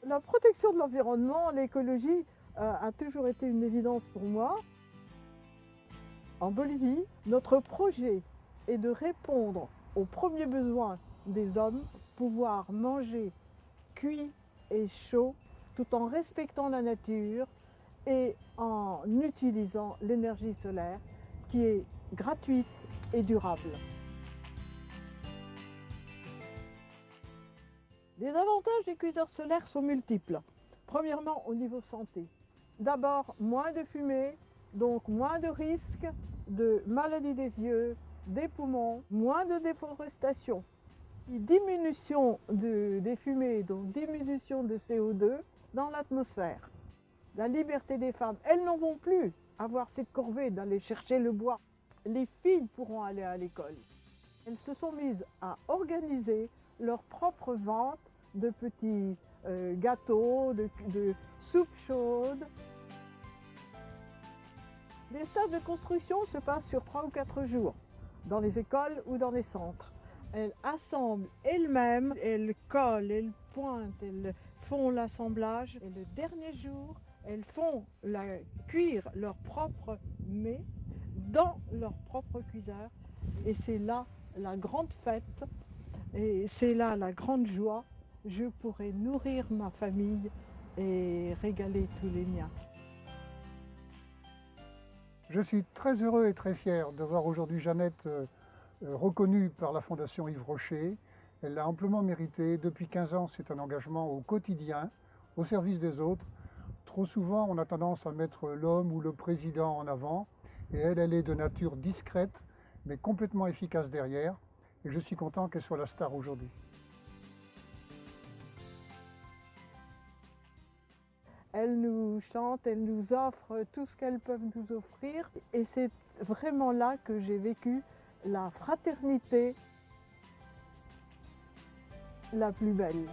La protection de l'environnement, l'écologie a toujours été une évidence pour moi. En Bolivie, notre projet est de répondre aux premiers besoins des hommes, pouvoir manger cuit et chaud tout en respectant la nature et en utilisant l'énergie solaire qui est gratuite et durable. Les avantages des cuiseurs solaires sont multiples. Premièrement, au niveau santé. D'abord, moins de fumée, donc moins de risques de maladies des yeux, des poumons, moins de déforestation. Diminution des fumées, donc diminution de CO2 dans l'atmosphère. La liberté des femmes, elles n'en vont plus avoir cette corvée d'aller chercher le bois. Les filles pourront aller à l'école. Elles se sont mises à organiser leur propre vente de petits gâteaux, de soupes chaudes. Les stages de construction se passent sur 3 ou 4 jours, dans les écoles ou dans les centres. Elles assemblent elles-mêmes, elles collent, elles pointent, elles font l'assemblage. Et le dernier jour, elles font cuire leur propre mets dans leur propre cuiseur. Et c'est là la grande fête, et c'est là la grande joie. Je pourrai nourrir ma famille et régaler tous les miens. Je suis très heureux et très fier de voir aujourd'hui Jeannette reconnue par la Fondation Yves Rocher. Elle l'a amplement mérité. Depuis 15 ans, c'est un engagement au quotidien, au service des autres. Trop souvent, on a tendance à mettre l'homme ou le président en avant. Et elle est de nature discrète, mais complètement efficace derrière. Et je suis content qu'elle soit la star aujourd'hui. Elles nous chantent, elles nous offrent tout ce qu'elles peuvent nous offrir. Et c'est vraiment là que j'ai vécu la fraternité la plus belle.